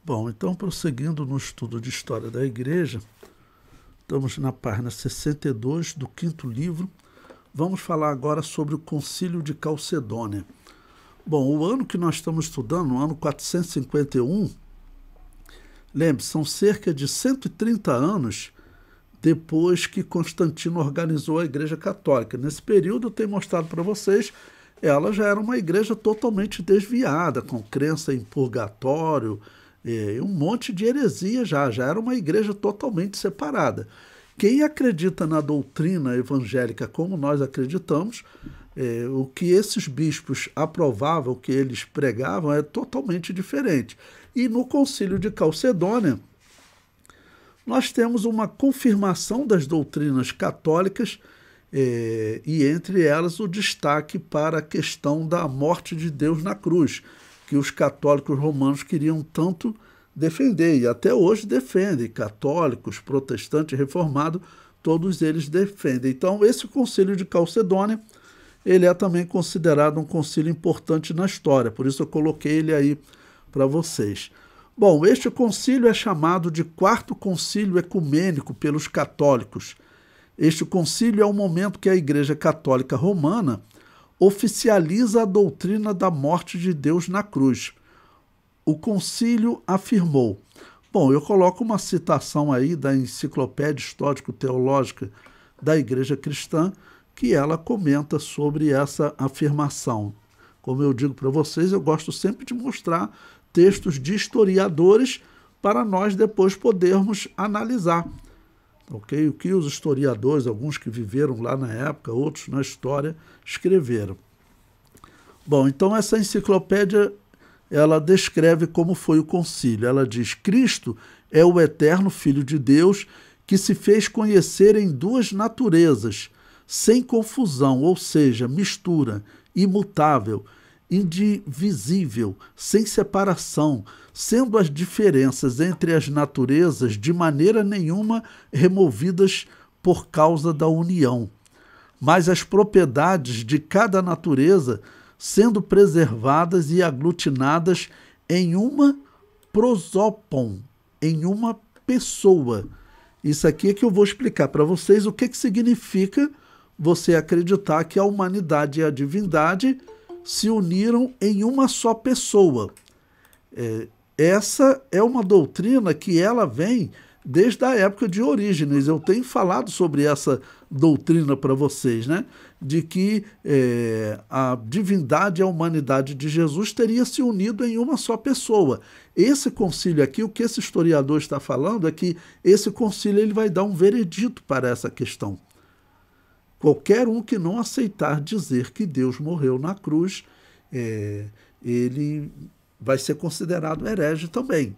Bom, então, prosseguindo no estudo de História da Igreja, estamos na página 62 do quinto livro. Vamos falar agora sobre o Concílio de Calcedônia. Bom, o ano que nós estamos estudando, o ano 451, lembre-se, são cerca de 130 anos depois que Constantino organizou a Igreja Católica. Nesse período, eu tenho mostrado para vocês, ela já era uma igreja totalmente desviada, com crença em purgatório, um monte de heresia já era uma igreja totalmente separada. Quem acredita na doutrina evangélica como nós acreditamos, o que esses bispos aprovavam, o que eles pregavam é totalmente diferente. E no Concílio de Calcedônia, nós temos uma confirmação das doutrinas católicas e entre elas o destaque para a questão da morte de Deus na cruz, que os católicos romanos queriam tanto defender, e até hoje defendem, católicos, protestantes, reformados, todos eles defendem. Então, esse concílio de Calcedônia, ele é também considerado um concílio importante na história, por isso eu coloquei ele aí para vocês. Bom, este concílio é chamado de Quarto Concílio Ecumênico pelos católicos. Este concílio é o momento que a Igreja Católica Romana oficializa a doutrina da morte de Deus na cruz. O concílio afirmou. Bom, eu coloco uma citação aí da Enciclopédia Histórico-Teológica da Igreja Cristã, que ela comenta sobre essa afirmação. Como eu digo para vocês, eu gosto sempre de mostrar textos de historiadores para nós depois podermos analisar. Okay? O que os historiadores, alguns que viveram lá na época, outros na história, escreveram. Bom, então essa enciclopédia, ela descreve como foi o concílio. Ela diz: Cristo é o eterno Filho de Deus que se fez conhecer em duas naturezas, sem confusão, ou seja, mistura, imutável, indivisível, sem separação, sendo as diferenças entre as naturezas de maneira nenhuma removidas por causa da união, mas as propriedades de cada natureza sendo preservadas e aglutinadas em uma prosopon, em uma pessoa. Isso aqui é que eu vou explicar para vocês o que significa você acreditar que a humanidade e a divindade se uniram em uma só pessoa. Essa é uma doutrina que ela vem desde a época de Orígenes. Eu tenho falado sobre essa doutrina para vocês, né? De que a divindade e a humanidade de Jesus teria se unido em uma só pessoa. Esse concílio aqui, o que esse historiador está falando é que esse concílio ele vai dar um veredito para essa questão. Qualquer um que não aceitar dizer que Deus morreu na cruz, ele vai ser considerado herege também.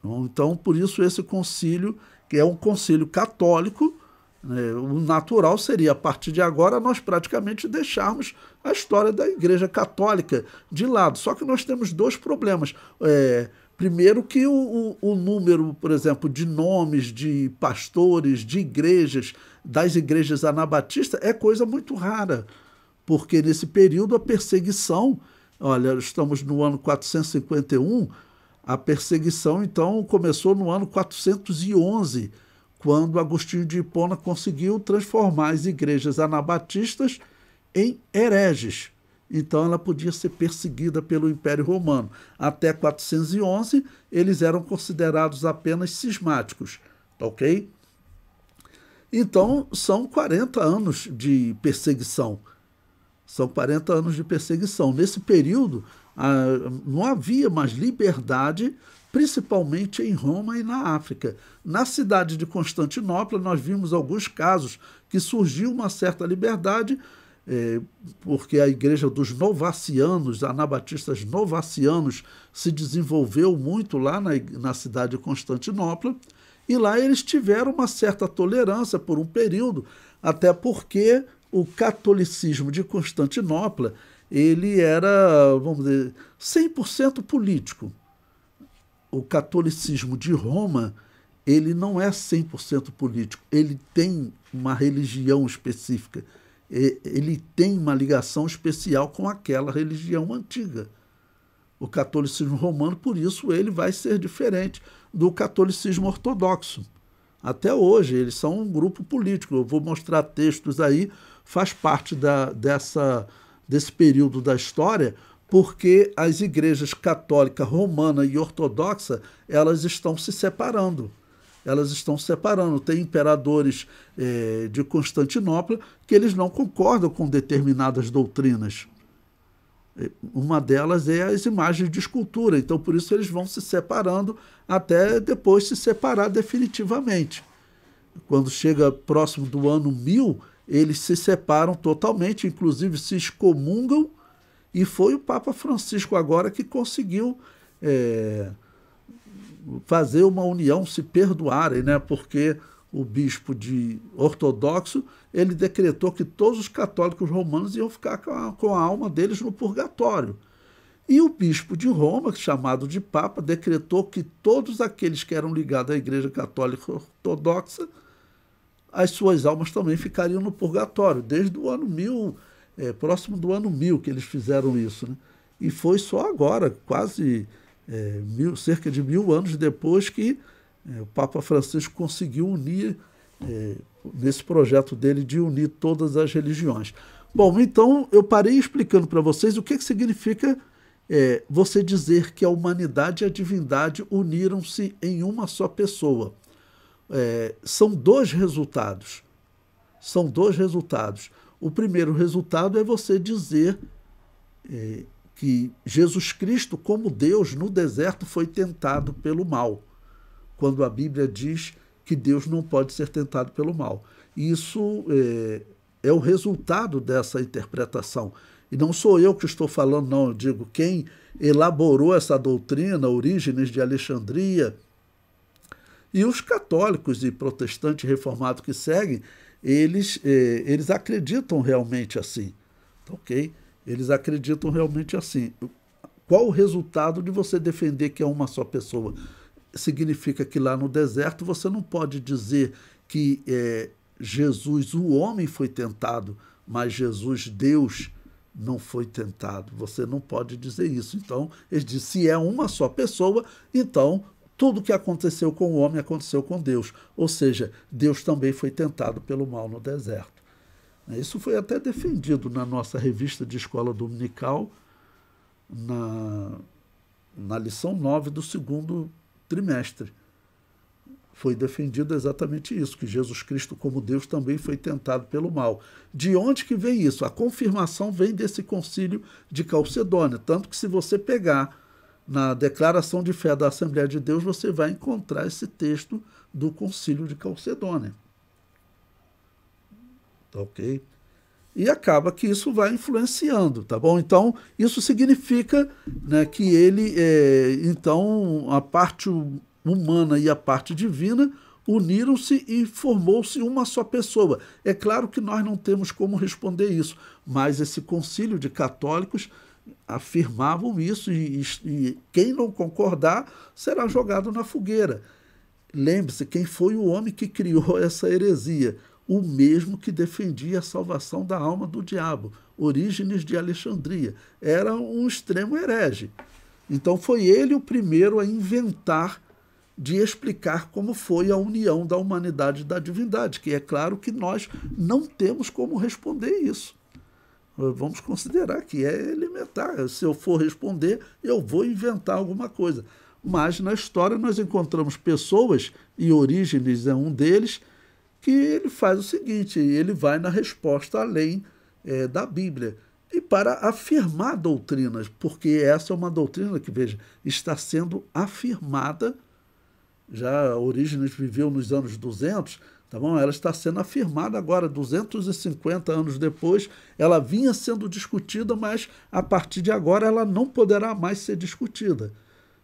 Então, por isso, esse concílio, que é um concílio católico, o natural seria, a partir de agora, nós praticamente deixarmos a história da Igreja Católica de lado. Só que nós temos dois problemas. Primeiro que o número, por exemplo, de nomes de pastores, de igrejas, das igrejas anabatistas, é coisa muito rara, porque nesse período a perseguição, olha, estamos no ano 451, a perseguição então começou no ano 411, quando Agostinho de Hipona conseguiu transformar as igrejas anabatistas em hereges. Então ela podia ser perseguida pelo Império Romano. Até 411, eles eram considerados apenas cismáticos, ok? Então, são 40 anos de perseguição. São 40 anos de perseguição. Nesse período, não havia mais liberdade, principalmente em Roma e na África. Na cidade de Constantinopla, nós vimos alguns casos que surgiu uma certa liberdade, porque a igreja dos novacianos, anabatistas novacianos, se desenvolveu muito lá na cidade de Constantinopla, e lá eles tiveram uma certa tolerância por um período, até porque o catolicismo de Constantinopla, ele era, vamos dizer, 100% político. O catolicismo de Roma, ele não é 100% político, ele tem uma religião específica, ele tem uma ligação especial com aquela religião antiga. o catolicismo romano, por isso ele vai ser diferente do catolicismo ortodoxo. Até hoje, eles são um grupo político. Eu vou mostrar textos aí, faz parte desse período da história, porque as igrejas católica, romana e ortodoxa, elas estão se separando. Elas estão se separando. Tem imperadores de Constantinopla que eles não concordam com determinadas doutrinas. Uma delas é as imagens de escultura. Então, por isso, eles vão se separando até depois se separar definitivamente. Quando chega próximo do ano 1000, eles se separam totalmente, inclusive se excomungam, e foi o Papa Francisco agora que conseguiu fazer uma união, se perdoarem, né? Porque o bispo de ortodoxo, ele decretou que todos os católicos romanos iam ficar com a alma deles no purgatório. E o bispo de Roma, chamado de Papa, decretou que todos aqueles que eram ligados à Igreja Católica Ortodoxa, as suas almas também ficariam no purgatório, desde o ano 1000, próximo do ano 1000 que eles fizeram isso, né? E foi só agora, quase cerca de 1000 anos depois, que o Papa Francisco conseguiu unir, nesse projeto dele de unir todas as religiões. Bom, então eu parei explicando para vocês o que significa você dizer que a humanidade e a divindade uniram-se em uma só pessoa. São dois resultados. São dois resultados. O primeiro resultado é você dizer que Jesus Cristo, como Deus, no deserto foi tentado pelo mal, quando a Bíblia diz que Deus não pode ser tentado pelo mal. Isso é o resultado dessa interpretação. E não sou eu que estou falando, não. Eu digo, quem elaborou essa doutrina, Orígenes de Alexandria, e os católicos e protestantes reformados que seguem, eles acreditam realmente assim. Ok? Eles acreditam realmente assim. Qual o resultado de você defender que é uma só pessoa? Significa que lá no deserto você não pode dizer que Jesus, o homem, foi tentado, mas Jesus, Deus, não foi tentado. Você não pode dizer isso. Então, ele diz, se é uma só pessoa, então tudo que aconteceu com o homem aconteceu com Deus. Ou seja, Deus também foi tentado pelo mal no deserto. Isso foi até defendido na nossa revista de escola dominical, na lição 9 do segundo trimestre. Foi defendido exatamente isso, que Jesus Cristo, como Deus, também foi tentado pelo mal. De onde que vem isso? A confirmação vem desse concílio de Calcedônia. Tanto que, se você pegar na declaração de fé da Assembleia de Deus, você vai encontrar esse texto do concílio de Calcedônia. Tá ok? E acaba que isso vai influenciando, tá bom? Então, isso significa, né, que ele, então, a parte humana e a parte divina uniram-se e formou-se uma só pessoa. É claro que nós não temos como responder isso, mas esse concílio de católicos afirmavam isso, e quem não concordar será jogado na fogueira. Lembre-se, quem foi o homem que criou essa heresia? O mesmo que defendia a salvação da alma do diabo, Orígenes de Alexandria. Era um extremo herege. Então foi ele o primeiro a inventar de explicar como foi a união da humanidade e da divindade, que é claro que nós não temos como responder isso. Vamos considerar que é elementar. Se eu for responder, eu vou inventar alguma coisa. Mas na história nós encontramos pessoas, e Orígenes é um deles, que ele faz o seguinte, ele vai na resposta além da Bíblia, e para afirmar doutrinas, porque essa é uma doutrina que, veja, está sendo afirmada, já Orígenes viveu nos anos 200, tá bom? Ela está sendo afirmada agora, 250 anos depois, ela vinha sendo discutida, mas a partir de agora ela não poderá mais ser discutida.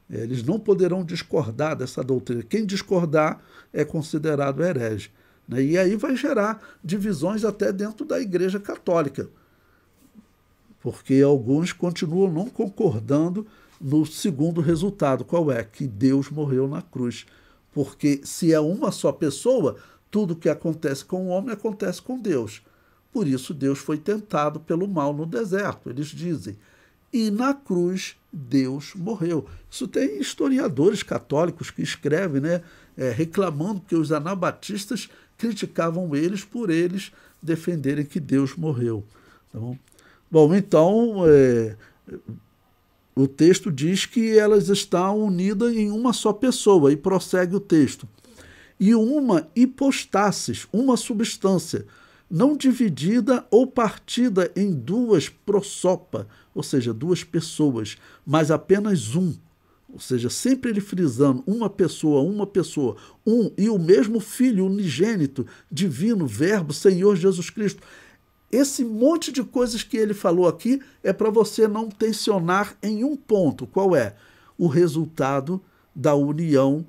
Eles não poderão discordar dessa doutrina. Quem discordar é considerado herege. E aí vai gerar divisões até dentro da Igreja Católica, porque alguns continuam não concordando no segundo resultado. Qual é? Que Deus morreu na cruz. Porque se é uma só pessoa, tudo que acontece com o homem acontece com Deus. Por isso Deus foi tentado pelo mal no deserto. Eles dizem, e na cruz Deus morreu. Isso tem historiadores católicos que escrevem, né, reclamando que os anabatistas criticavam eles por eles defenderem que Deus morreu. Tá bom? Bom, então, o texto diz que elas estão unidas em uma só pessoa, e prossegue o texto. E uma hipostasis, uma substância, não dividida ou partida em duas prosopa, ou seja, duas pessoas, mas apenas um. Ou seja, sempre ele frisando uma pessoa, um e o mesmo Filho unigênito, divino, Verbo, Senhor Jesus Cristo. Esse monte de coisas que ele falou aqui é para você não tensionar em um ponto. Qual é? O resultado da união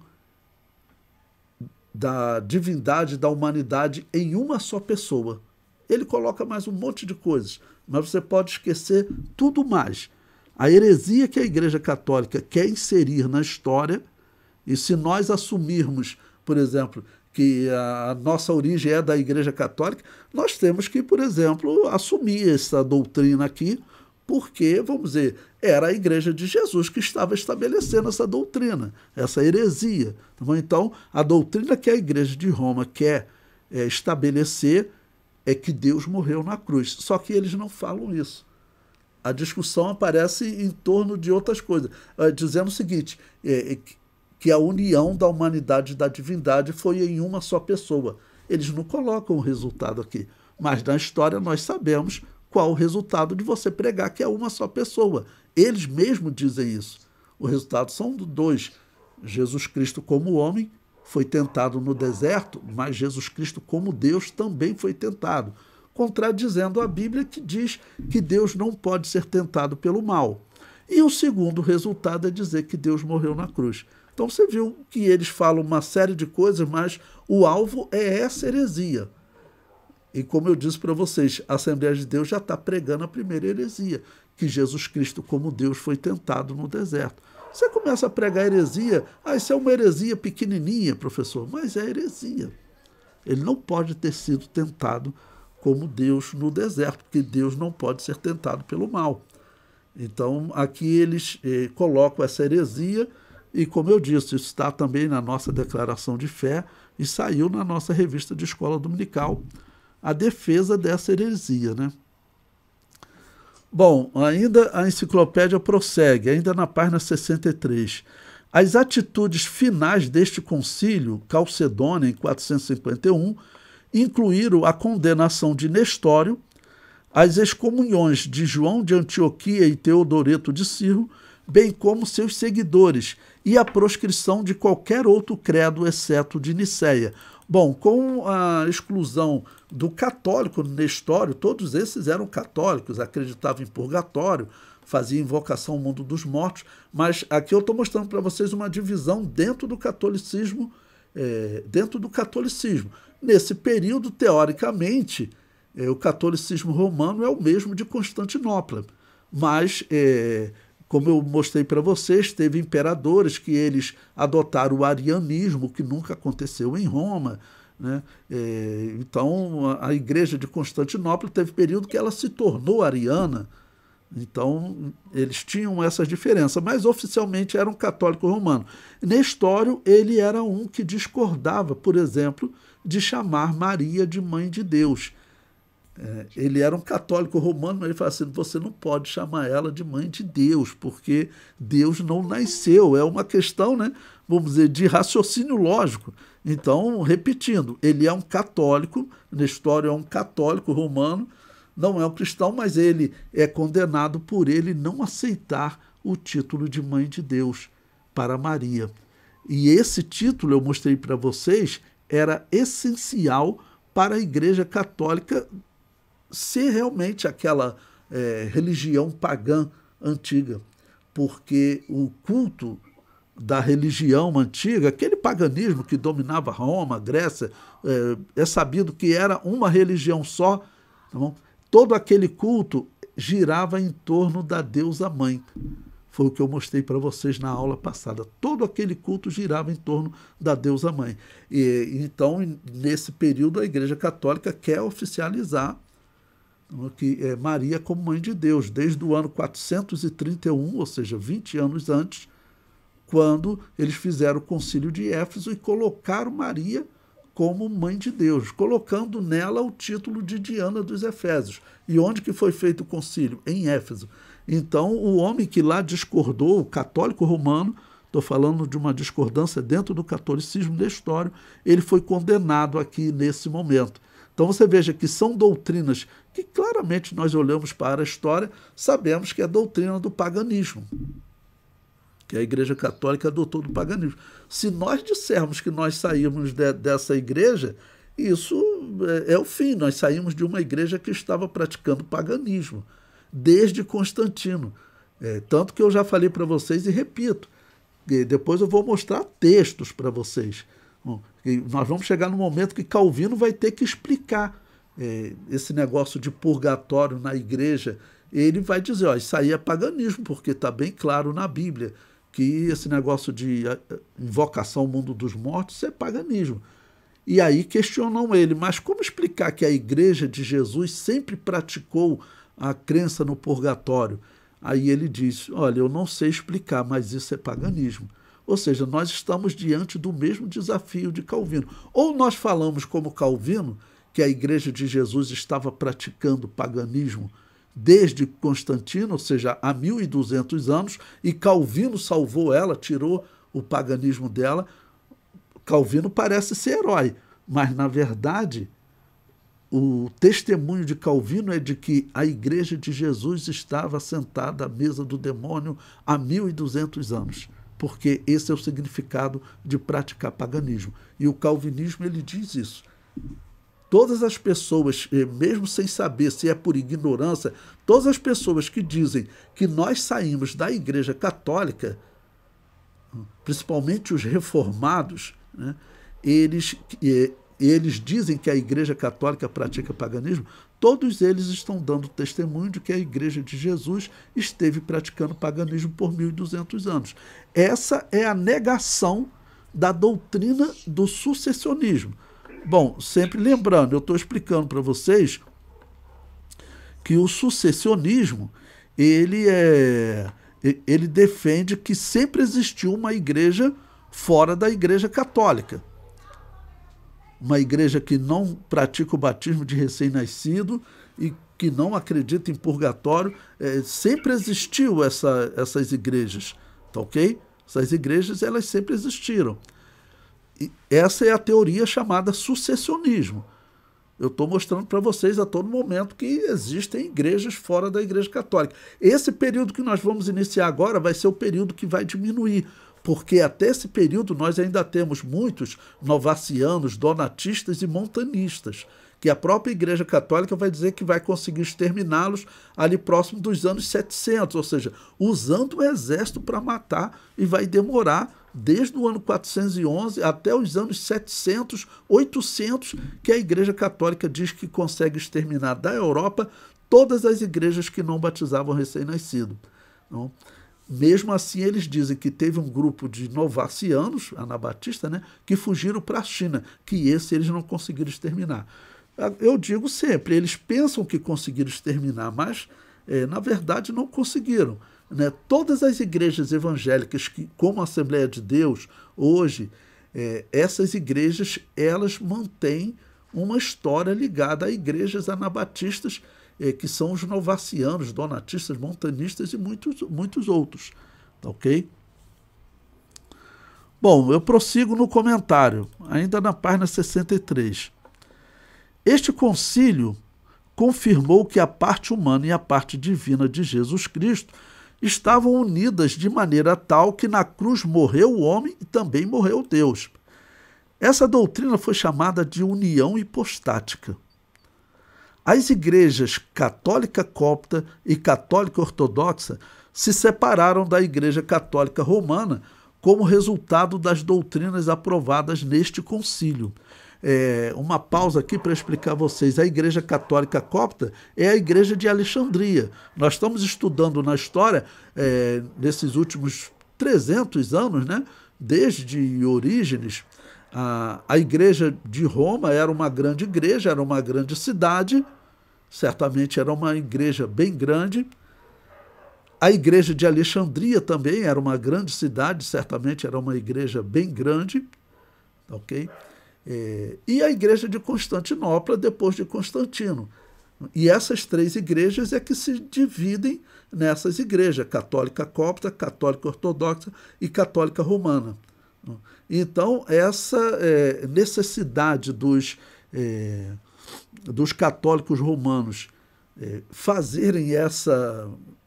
da divindade, da humanidade em uma só pessoa. Ele coloca mais um monte de coisas, mas você pode esquecer tudo mais. A heresia que a Igreja Católica quer inserir na história, e se nós assumirmos, por exemplo, que a nossa origem é da Igreja Católica, nós temos que, por exemplo, assumir essa doutrina aqui, porque, vamos dizer, era a Igreja de Jesus que estava estabelecendo essa doutrina, essa heresia. Então, a doutrina que a Igreja de Roma quer estabelecer é que Deus morreu na cruz. Só que eles não falam isso. A discussão aparece em torno de outras coisas, dizendo o seguinte, que a união da humanidade e da divindade foi em uma só pessoa. Eles não colocam o resultado aqui, mas na história nós sabemos qual o resultado de você pregar que é uma só pessoa. Eles mesmos dizem isso. O resultado são dois. Jesus Cristo como homem foi tentado no deserto, mas Jesus Cristo como Deus também foi tentado, contradizendo a Bíblia que diz que Deus não pode ser tentado pelo mal. E o segundo resultado é dizer que Deus morreu na cruz. Então você viu que eles falam uma série de coisas, mas o alvo é essa heresia. E como eu disse para vocês, a Assembleia de Deus já está pregando a primeira heresia, que Jesus Cristo como Deus foi tentado no deserto. Você começa a pregar heresia, isso é uma heresia pequenininha, professor, mas é heresia. Ele não pode ter sido tentado como Deus no deserto, porque Deus não pode ser tentado pelo mal. Então, aqui eles colocam essa heresia, e como eu disse, isso está também na nossa declaração de fé e saiu na nossa revista de escola dominical, a defesa dessa heresia, né? Bom, ainda a enciclopédia prossegue, ainda na página 63. As atitudes finais deste concílio, Calcedônia, em 451, incluíram a condenação de Nestório, as excomunhões de João de Antioquia e Teodoreto de Cirro, bem como seus seguidores, e a proscrição de qualquer outro credo, exceto de Nicéia. Bom, com a exclusão do católico Nestório, todos esses eram católicos, acreditavam em purgatório, faziam invocação ao mundo dos mortos, mas aqui eu estou mostrando para vocês uma divisão dentro do catolicismo, Nesse período, teoricamente, o catolicismo romano é o mesmo de Constantinopla, mas, como eu mostrei para vocês, teve imperadores que eles adotaram o arianismo, que nunca aconteceu em Roma, né? Então, a igreja de Constantinopla teve período que ela se tornou ariana. Então, eles tinham essas diferenças, mas oficialmente era um católico romano. Nestório, ele era um que discordava, por exemplo, de chamar Maria de mãe de Deus. Ele era um católico romano, mas ele fala assim, você não pode chamar ela de mãe de Deus, porque Deus não nasceu. É uma questão, né, vamos dizer, de raciocínio lógico. Então, repetindo, ele é um católico, Nestório é um católico romano, não é um cristão, mas ele é condenado por ele não aceitar o título de mãe de Deus para Maria. E esse título, eu mostrei para vocês, era essencial para a Igreja Católica ser realmente aquela religião pagã antiga, porque o culto da religião antiga, aquele paganismo que dominava Roma, Grécia, é sabido que era uma religião só, tá bom? Todo aquele culto girava em torno da deusa mãe. Foi o que eu mostrei para vocês na aula passada. Todo aquele culto girava em torno da deusa mãe. Então, nesse período, a Igreja Católica quer oficializar que é Maria como mãe de Deus, desde o ano 431, ou seja, 20 anos antes, quando eles fizeram o concílio de Éfeso e colocaram Maria como mãe de Deus, colocando nela o título de Diana dos Efésios. E onde que foi feito o concílio? Em Éfeso. Então, o homem que lá discordou, o católico romano, estou falando de uma discordância dentro do catolicismo nestório, ele foi condenado aqui nesse momento. Então você veja que são doutrinas que claramente nós olhamos para a história, sabemos que é a doutrina do paganismo, que a Igreja Católica adotou do paganismo. Se nós dissermos que nós saímos dessa igreja, isso é o fim. Nós saímos de uma igreja que estava praticando paganismo, desde Constantino. Tanto que eu já falei para vocês e repito, depois eu vou mostrar textos para vocês. Nós vamos chegar no momento que Calvino vai ter que explicar esse negócio de purgatório na igreja. Ele vai dizer, isso aí é paganismo, porque está bem claro na Bíblia que esse negócio de invocação ao mundo dos mortos é paganismo. E aí questionam ele, mas como explicar que a igreja de Jesus sempre praticou a crença no purgatório? Aí ele diz, olha, eu não sei explicar, mas isso é paganismo. Ou seja, nós estamos diante do mesmo desafio de Calvino. Ou nós falamos como Calvino, que a igreja de Jesus estava praticando paganismo desde Constantino, ou seja, há 1200 anos, e Calvino salvou ela, tirou o paganismo dela. Calvino parece ser herói, mas, na verdade, o testemunho de Calvino é de que a igreja de Jesus estava sentada à mesa do demônio há 1200 anos, porque esse é o significado de praticar paganismo. E o calvinismo, ele diz isso. Todas as pessoas, mesmo sem saber se é por ignorância, todas as pessoas que dizem que nós saímos da Igreja Católica, principalmente os reformados, né, eles dizem que a Igreja Católica pratica paganismo, todos eles estão dando testemunho de que a Igreja de Jesus esteve praticando paganismo por 1200 anos. Essa é a negação da doutrina do sucessionismo. Bom, sempre lembrando, eu estou explicando para vocês que o sucessionismo, ele defende que sempre existiu uma igreja fora da Igreja Católica. Uma igreja que não pratica o batismo de recém-nascido e que não acredita em purgatório. Sempre existiu essas igrejas, tá ok? Essas igrejas, elas sempre existiram. E essa é a teoria chamada sucessionismo. Eu estou mostrando para vocês a todo momento que existem igrejas fora da Igreja Católica. Esse período que nós vamos iniciar agora vai ser o período que vai diminuir, porque até esse período nós ainda temos muitos novacianos, donatistas e montanistas, que a própria Igreja Católica vai dizer que vai conseguir exterminá-los ali próximo dos anos 700, ou seja, usando o exército para matar, e vai demorar desde o ano 411 até os anos 700, 800, que a Igreja Católica diz que consegue exterminar da Europa todas as igrejas que não batizavam recém-nascido. Então, mesmo assim, eles dizem que teve um grupo de novacianos, anabatistas, né, que fugiram para a China, que esse eles não conseguiram exterminar. Eu digo sempre, eles pensam que conseguiram exterminar, mas, na verdade, não conseguiram. Né? Todas as igrejas evangélicas, como a Assembleia de Deus, hoje, essas igrejas, elas mantêm uma história ligada a igrejas anabatistas, que são os novacianos, donatistas, montanistas e muitos outros. Tá ok? Bom, eu prossigo no comentário, ainda na página 63. Este concílio confirmou que a parte humana e a parte divina de Jesus Cristo estavam unidas de maneira tal que na cruz morreu o homem e também morreu Deus. Essa doutrina foi chamada de união hipostática. As igrejas católica copta e católica ortodoxa se separaram da Igreja Católica Romana como resultado das doutrinas aprovadas neste concílio. Uma pausa aqui para explicar a vocês. A Igreja Católica Copta é a Igreja de Alexandria. Nós estamos estudando na história, nesses últimos 300 anos, né, desde Orígenes, a Igreja de Roma era uma grande igreja, era uma grande cidade, certamente era uma igreja bem grande. A igreja de Alexandria também era uma grande cidade, certamente era uma igreja bem grande, ok? E a igreja de Constantinopla, depois de Constantino. E essas três igrejas é que se dividem nessas igrejas, católica copta, católica ortodoxa e católica romana. Então, essa necessidade dos católicos romanos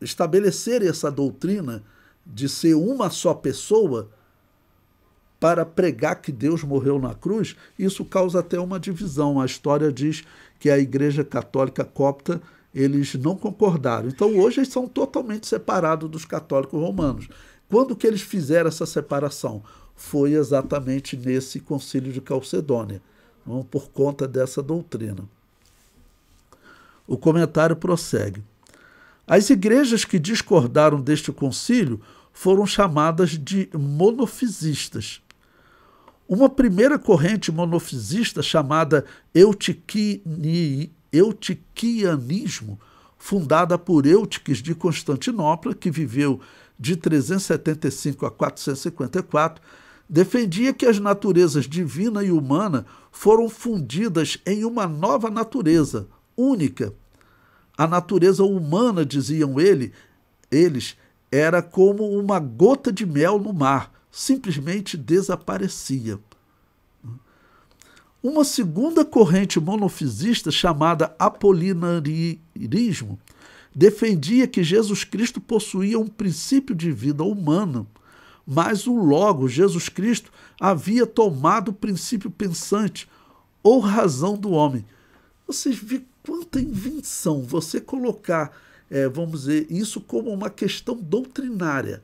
estabelecerem essa doutrina de ser uma só pessoa para pregar que Deus morreu na cruz, isso causa até uma divisão. A história diz que a Igreja Católica Copta, eles não concordaram. Então, hoje, eles são totalmente separados dos católicos romanos. Quando que eles fizeram essa separação? Foi exatamente nesse Concílio de Calcedônia, por conta dessa doutrina. O comentário prossegue. As igrejas que discordaram deste concílio foram chamadas de monofisistas. Uma primeira corrente monofisista, chamada eutiquianismo, fundada por Eutiques de Constantinopla, que viveu de 375 a 454, defendia que as naturezas divina e humana foram fundidas em uma nova natureza, única. A natureza humana, diziam eles, era como uma gota de mel no mar, simplesmente desaparecia. Uma segunda corrente monofisista, chamada apolinarismo, defendia que Jesus Cristo possuía um princípio de vida humana, mas o Logos, Jesus Cristo, havia tomado o princípio pensante ou razão do homem. Vocês viram quanta invenção você colocar, vamos dizer, isso como uma questão doutrinária.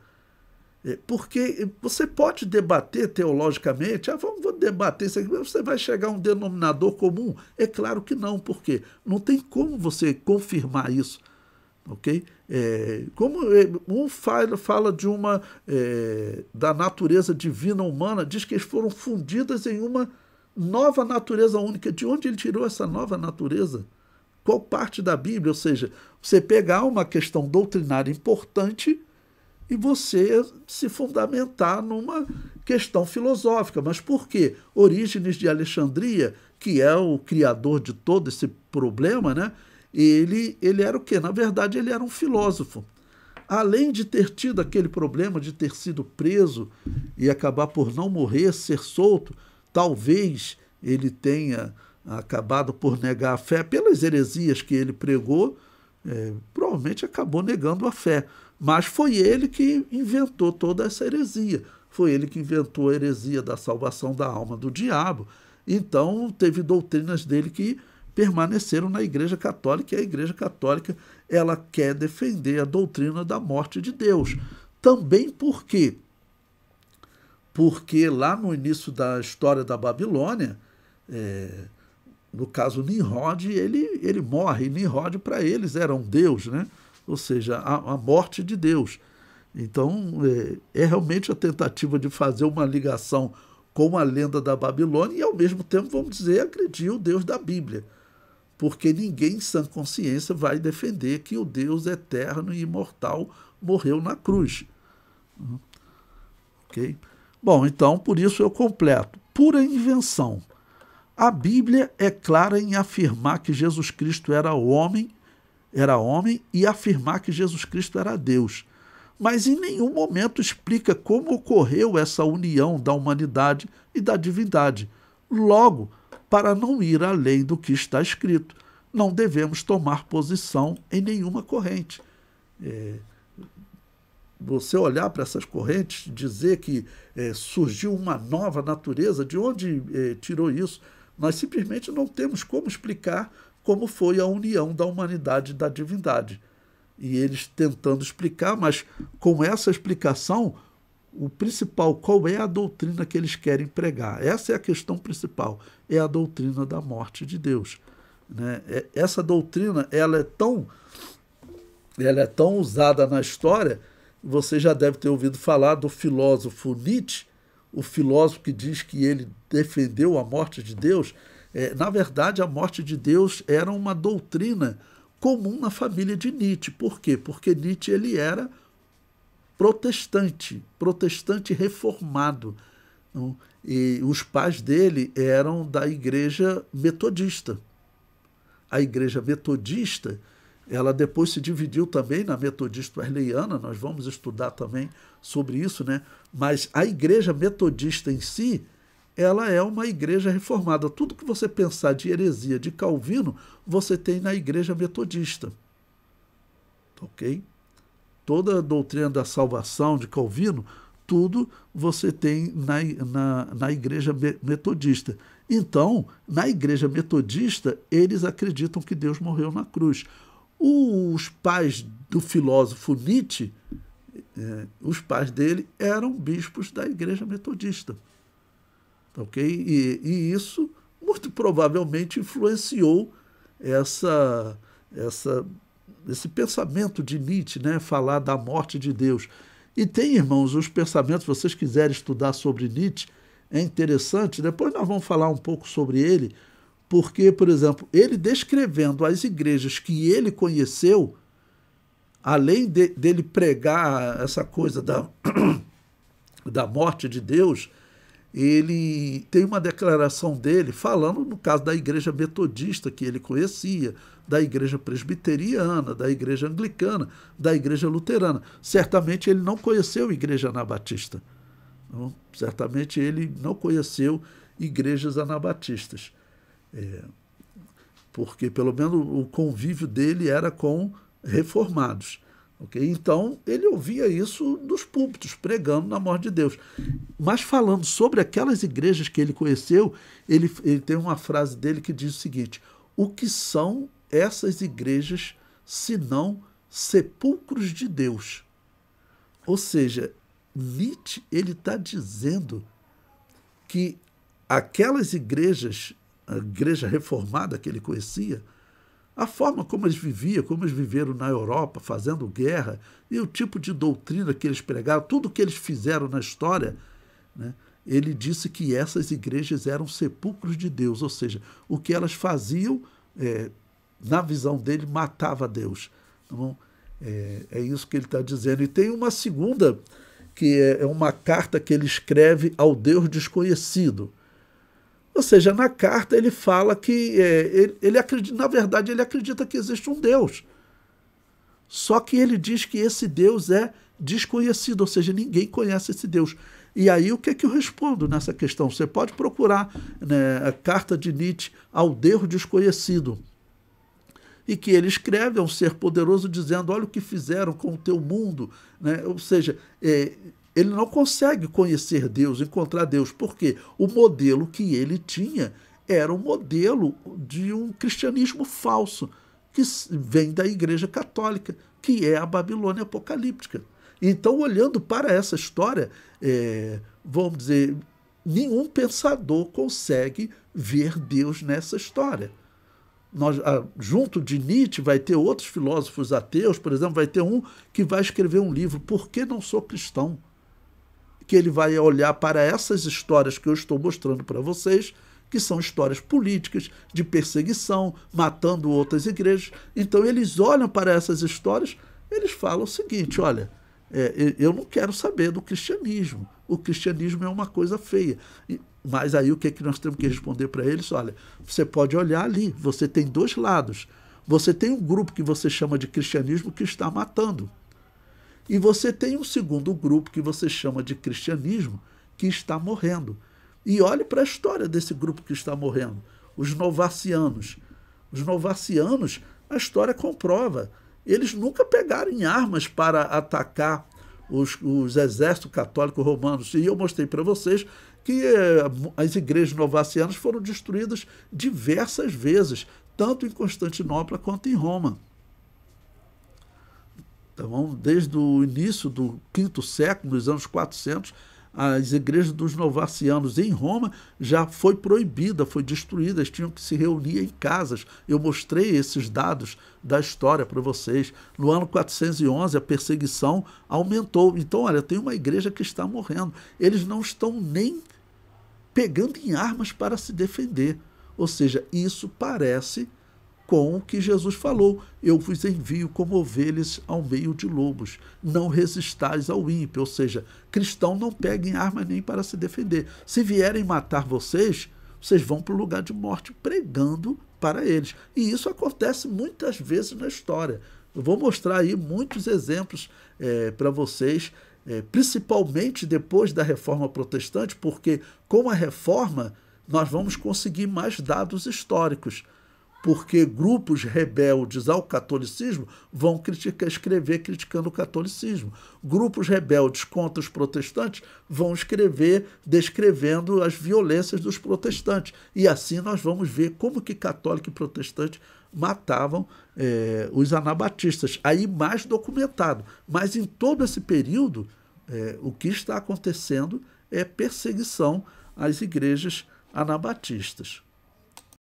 Porque você pode debater teologicamente, vou debater isso aqui, você vai chegar a um denominador comum? É claro que não, porque não tem como você confirmar isso. Okay? Como um fala de da natureza divina humana, diz que eles foram fundidas em uma nova natureza única. De onde ele tirou essa nova natureza? Qual parte da Bíblia? Ou seja, você pegar uma questão doutrinária importante e você se fundamentar numa questão filosófica. Mas por quê? Orígenes de Alexandria, que é o criador de todo esse problema, né? Ele era o quê? Na verdade, ele era um filósofo. Além de ter tido aquele problema de ter sido preso e acabar por não morrer, ser solto, talvez ele tenha acabado por negar a fé pelas heresias que ele pregou, provavelmente acabou negando a fé. Mas foi ele que inventou toda essa heresia. Foi ele que inventou a heresia da salvação da alma do diabo. Então, teve doutrinas dele que permaneceram na Igreja Católica, e a Igreja Católica ela quer defender a doutrina da morte de Deus. Também por quê? Porque lá no início da história da Babilônia, no caso Nimrod, ele morre, e Nimrod para eles era um deus, né? Ou seja, a morte de Deus. Então, é realmente a tentativa de fazer uma ligação com a lenda da Babilônia e, ao mesmo tempo, vamos dizer, agredir o Deus da Bíblia. Porque ninguém em sã consciência vai defender que o Deus eterno e imortal morreu na cruz. Ok? Bom, então, por isso eu completo. Pura invenção. A Bíblia é clara em afirmar que Jesus Cristo era homem e afirmar que Jesus Cristo era Deus. Mas em nenhum momento explica como ocorreu essa união da humanidade e da divindade. Logo, para não ir além do que está escrito, não devemos tomar posição em nenhuma corrente. Você olhar para essas correntes, dizer que surgiu uma nova natureza, de onde tirou isso? Nós simplesmente não temos como explicar como foi a união da humanidade e da divindade. E eles tentando explicar, mas com essa explicação, o principal, qual é a doutrina que eles querem pregar? Essa é a questão principal, é a doutrina da morte de Deus. Né? Essa doutrina ela é tão usada na história, você já deve ter ouvido falar do filósofo Nietzsche, o filósofo que diz que ele defendeu a morte de Deus. Na verdade, a morte de Deus era uma doutrina comum na família de Nietzsche. Por quê? Porque Nietzsche ele era protestante reformado. Não? E os pais dele eram da igreja metodista. A igreja metodista, ela depois se dividiu também na metodista wesleyana, nós vamos estudar também sobre isso, né? Mas a igreja metodista em si, ela é uma igreja reformada. Tudo que você pensar de heresia de Calvino, você tem na igreja metodista. Ok? Toda a doutrina da salvação de Calvino, tudo você tem na igreja metodista. Então, na igreja metodista, eles acreditam que Deus morreu na cruz. Os pais do filósofo Nietzsche, os pais dele eram bispos da igreja metodista. Ok? E isso, muito provavelmente, influenciou esse pensamento de Nietzsche, né? Falar da morte de Deus. E tem, irmãos, os pensamentos, se vocês quiserem estudar sobre Nietzsche, é interessante, depois nós vamos falar um pouco sobre ele, porque, por exemplo, ele descrevendo as igrejas que ele conheceu, além dele pregar essa coisa da morte de Deus, ele tem uma declaração dele falando, no caso da igreja metodista que ele conhecia, da igreja presbiteriana, da igreja anglicana, da igreja luterana. Certamente ele não conheceu a igreja anabatista. Não? Certamente ele não conheceu igrejas anabatistas. Porque pelo menos o convívio dele era com reformados. Okay? Então, ele ouvia isso dos púlpitos, pregando na morte de Deus. Mas falando sobre aquelas igrejas que ele conheceu, ele tem uma frase dele que diz o seguinte: o que são essas igrejas senão sepulcros de Deus? Ou seja, Nietzsche ele está dizendo que aquelas igrejas, a igreja reformada que ele conhecia, a forma como eles viviam, como eles viveram na Europa, fazendo guerra, e o tipo de doutrina que eles pregaram, tudo que eles fizeram na história, né, ele disse que essas igrejas eram sepulcros de Deus, ou seja, o que elas faziam, na visão dele, matava Deus. Então, é isso que ele está dizendo. E tem uma segunda, que é uma carta que ele escreve ao Deus desconhecido. Ou seja, na carta ele fala que ele acredita, na verdade, ele acredita que existe um Deus. Só que ele diz que esse Deus é desconhecido, ou seja, ninguém conhece esse Deus. E aí o que é que eu respondo nessa questão? Você pode procurar, né, a carta de Nietzsche ao Deus desconhecido. E que ele escreve a um ser poderoso dizendo: olha o que fizeram com o teu mundo. Né? Ou seja, ele não consegue conhecer Deus, encontrar Deus, porque o modelo que ele tinha era um modelo de um cristianismo falso, que vem da Igreja Católica, que é a Babilônia apocalíptica. Então, olhando para essa história, vamos dizer, nenhum pensador consegue ver Deus nessa história. Junto de Nietzsche vai ter outros filósofos ateus, por exemplo, vai ter um que vai escrever um livro, Por que não sou cristão? Que ele vai olhar para essas histórias que eu estou mostrando para vocês, que são histórias políticas, de perseguição, matando outras igrejas. Então eles olham para essas histórias, eles falam o seguinte: olha, eu não quero saber do cristianismo. O cristianismo é uma coisa feia. Mas aí o que é que nós temos que responder para eles? Olha, você pode olhar ali, você tem dois lados. Você tem um grupo que você chama de cristianismo que está matando. E você tem um segundo grupo que você chama de cristianismo que está morrendo. E olhe para a história desse grupo que está morrendo. Os novacianos. Os novacianos, a história comprova. Eles nunca pegaram em armas para atacar os exércitos católicos romanos. E eu mostrei para vocês que as igrejas novacianas foram destruídas diversas vezes, tanto em Constantinopla quanto em Roma. Então, desde o início do V século, nos anos 400, as igrejas dos novacianos em Roma já foi proibida, foi destruída, eles tinham que se reunir em casas. Eu mostrei esses dados da história para vocês. No ano 411, a perseguição aumentou. Então, olha, tem uma igreja que está morrendo. Eles não estão nem pegando em armas para se defender. Ou seja, isso parece com o que Jesus falou: eu vos envio como ovelhas ao meio de lobos, não resistais ao ímpio. Ou seja, cristão não peguem arma nem para se defender. Se vierem matar vocês, vocês vão para o lugar de morte pregando para eles. E isso acontece muitas vezes na história. Eu vou mostrar aí muitos exemplos para vocês, principalmente depois da Reforma Protestante, porque com a Reforma nós vamos conseguir mais dados históricos, porque grupos rebeldes ao catolicismo vão escrever criticando o catolicismo. Grupos rebeldes contra os protestantes vão escrever descrevendo as violências dos protestantes. E assim nós vamos ver como que católico e protestante matavam os anabatistas. Aí mais documentado. Mas em todo esse período, o que está acontecendo é perseguição às igrejas anabatistas.